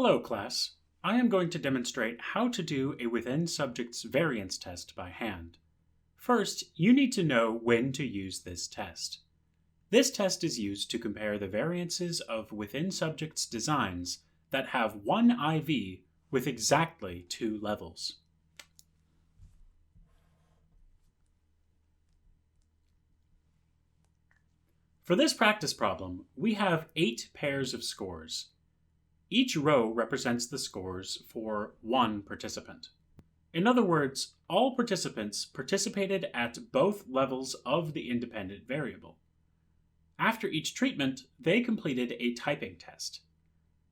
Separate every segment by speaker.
Speaker 1: Hello, class. I am going to demonstrate how to do a within subjects variance test by hand. First, you need to know when to use this test. This test is used to compare the variances of within subjects designs that have one IV with exactly 2 levels. For this practice problem, we have 8 pairs of scores. Each row represents the scores for one participant. In other words, all participants participated at both levels of the independent variable. After each treatment, they completed a typing test.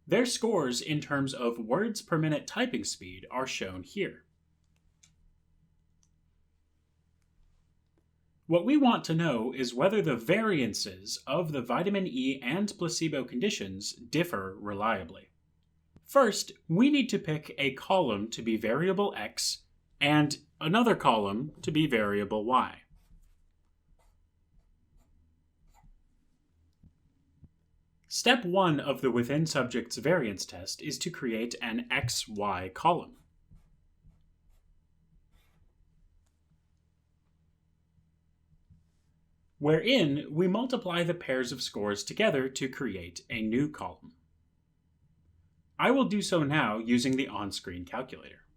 Speaker 1: Their scores in terms of words per minute typing speed are shown here. What we want to know is whether the variances of the vitamin E and placebo conditions differ reliably. First, we need to pick a column to be variable x and another column to be variable y. Step 1 of the within subjects variance test is to create an xy column. Wherein we multiply the pairs of scores together to create a new column. I will do so now using the on-screen calculator.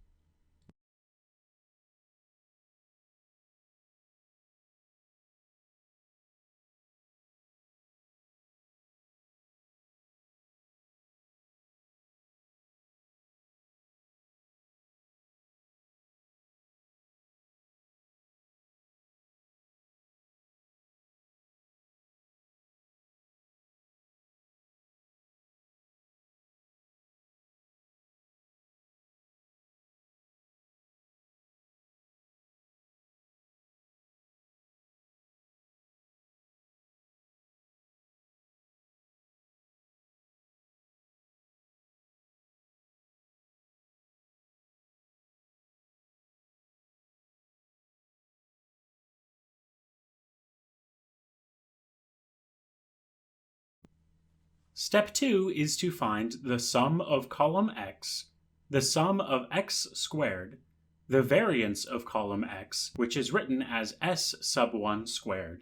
Speaker 1: Step 2 is to find the sum of column x, the sum of x squared, the variance of column x, which is written as s sub 1 squared,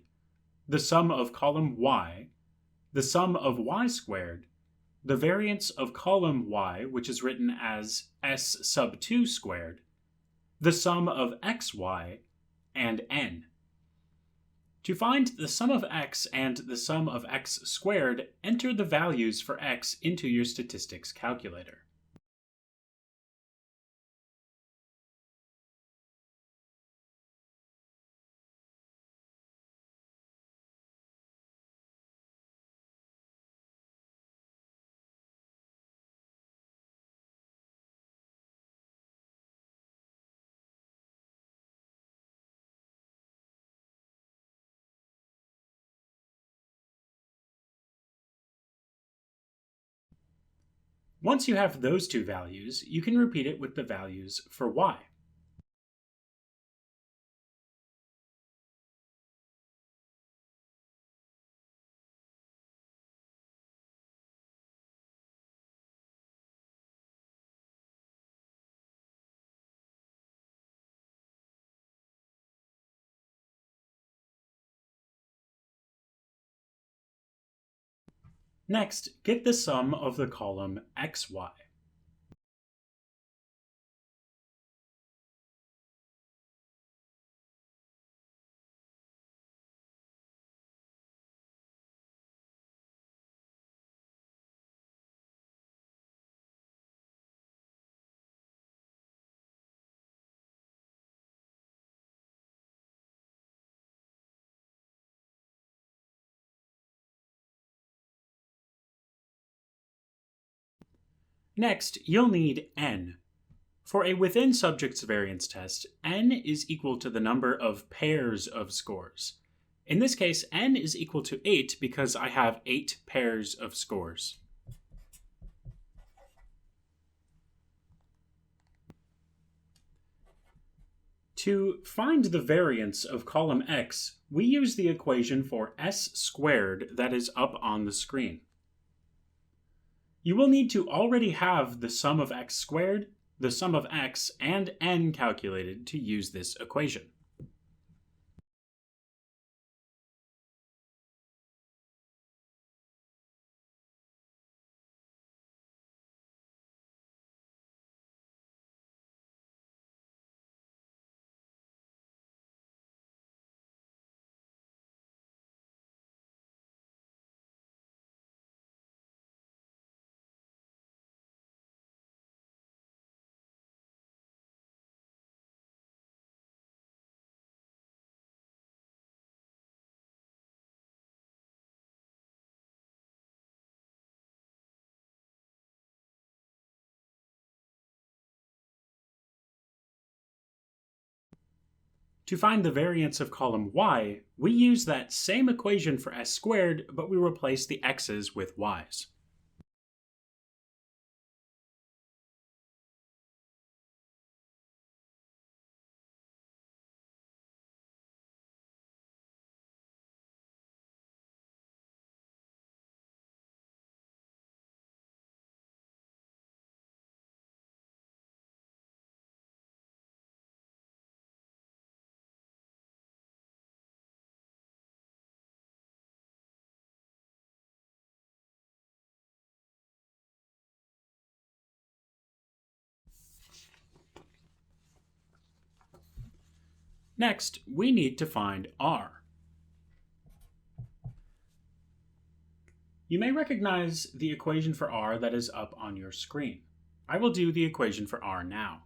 Speaker 1: the sum of column y, the sum of y squared, the variance of column y, which is written as s sub 2 squared, the sum of xy, and n. To find the sum of x and the sum of x squared, enter the values for x into your statistics calculator. Once you have those two values, you can repeat it with the values for y. Next, get the sum of the column xy. Next, you'll need n. For a within subjects variance test, n is equal to the number of pairs of scores. In this case, n is equal to 8 because I have 8 pairs of scores. To find the variance of column x, we use the equation for s squared that is up on the screen. You will need to already have the sum of x squared, the sum of x, and n calculated to use this equation. To find the variance of column y, we use that same equation for s squared, but we replace the x's with y's. Next, we need to find r. You may recognize the equation for r that is up on your screen. I will do the equation for r now.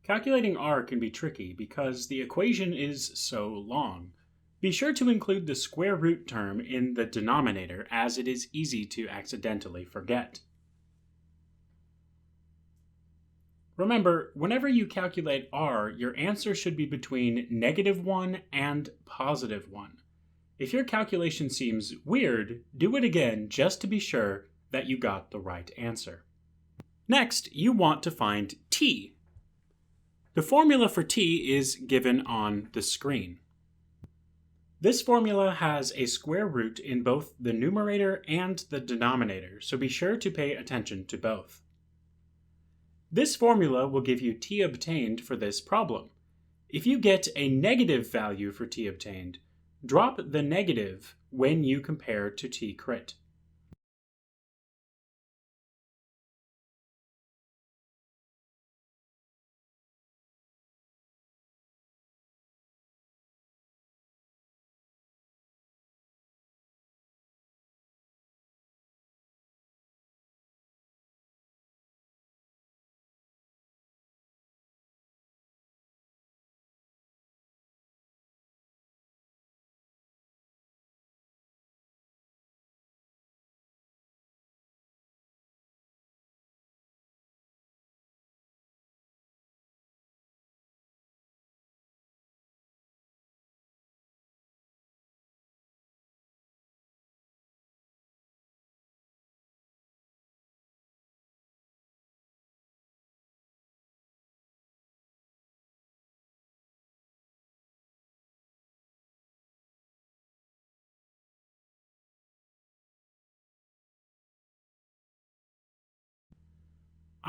Speaker 1: Calculating r can be tricky because the equation is so long. Be sure to include the square root term in the denominator, as it is easy to accidentally forget. Remember, whenever you calculate r, your answer should be between -1 and +1. If your calculation seems weird, do it again just to be sure that you got the right answer. Next, you want to find t. The formula for t is given on the screen. This formula has a square root in both the numerator and the denominator, so be sure to pay attention to both. This formula will give you t obtained for this problem. If you get a negative value for t obtained, drop the negative when you compare to t crit.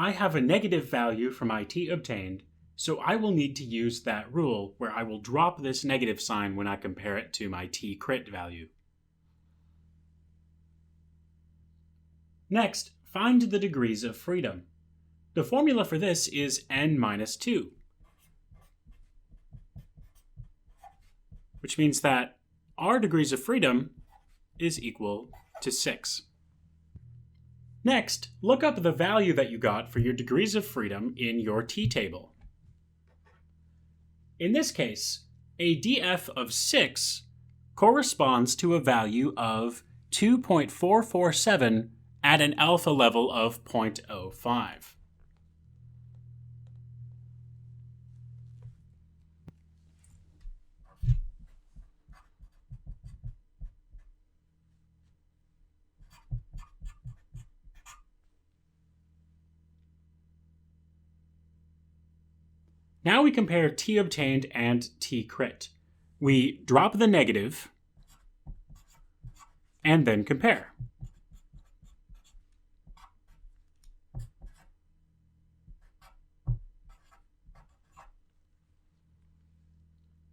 Speaker 1: I have a negative value for my t obtained, so I will need to use that rule where I will drop this negative sign when I compare it to my t crit value. Next, find the degrees of freedom. The formula for this is n minus 2, which means that our degrees of freedom is equal to 6. Next, look up the value that you got for your degrees of freedom in your t-table. In this case, a df of 6 corresponds to a value of 2.447 at an alpha level of 0.05. Now we compare t obtained and t crit. We drop the negative and then compare.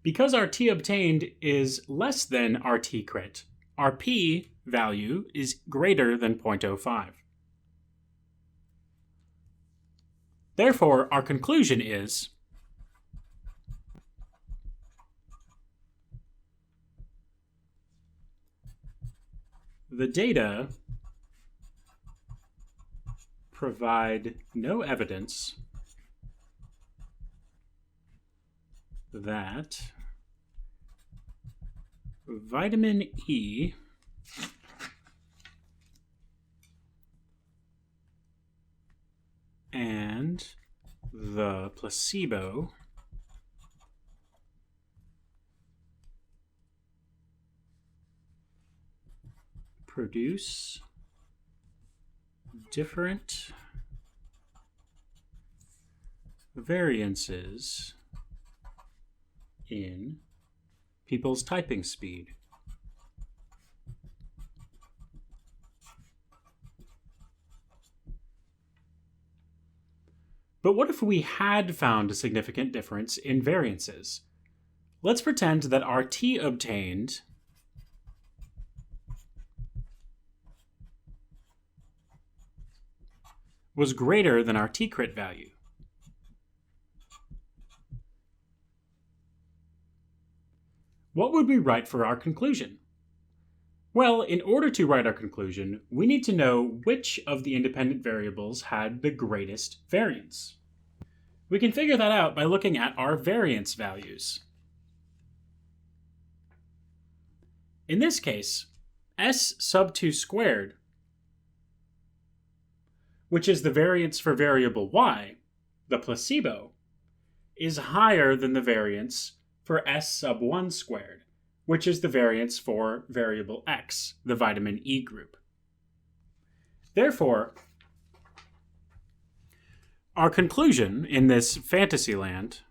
Speaker 1: Because our t obtained is less than our t crit, our p value is greater than 0.05. Therefore, our conclusion is the data provide no evidence that vitamin E and the placebo produce different variances in people's typing speed. But what if we had found a significant difference in variances? Let's pretend that our t obtained was greater than our t crit value. What would we write for our conclusion? Well, in order to write our conclusion, we need to know which of the independent variables had the greatest variance. We can figure that out by looking at our variance values. In this case, s sub 2 squared, which is the variance for variable y, the placebo, is higher than the variance for s sub 1 squared, which is the variance for variable x, the vitamin E group. Therefore, our conclusion in this fantasy land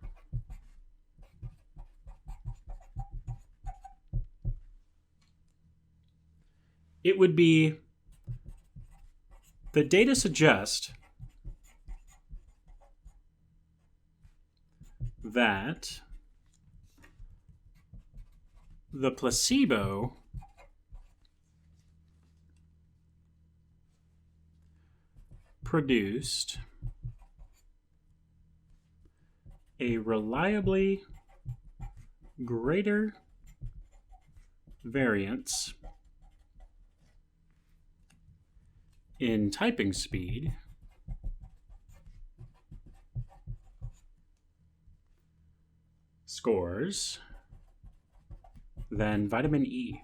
Speaker 1: it would be the data suggest that the placebo produced a reliably greater variance in typing speed scores than vitamin E.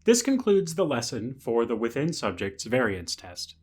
Speaker 1: This concludes the lesson for the within subjects variance test.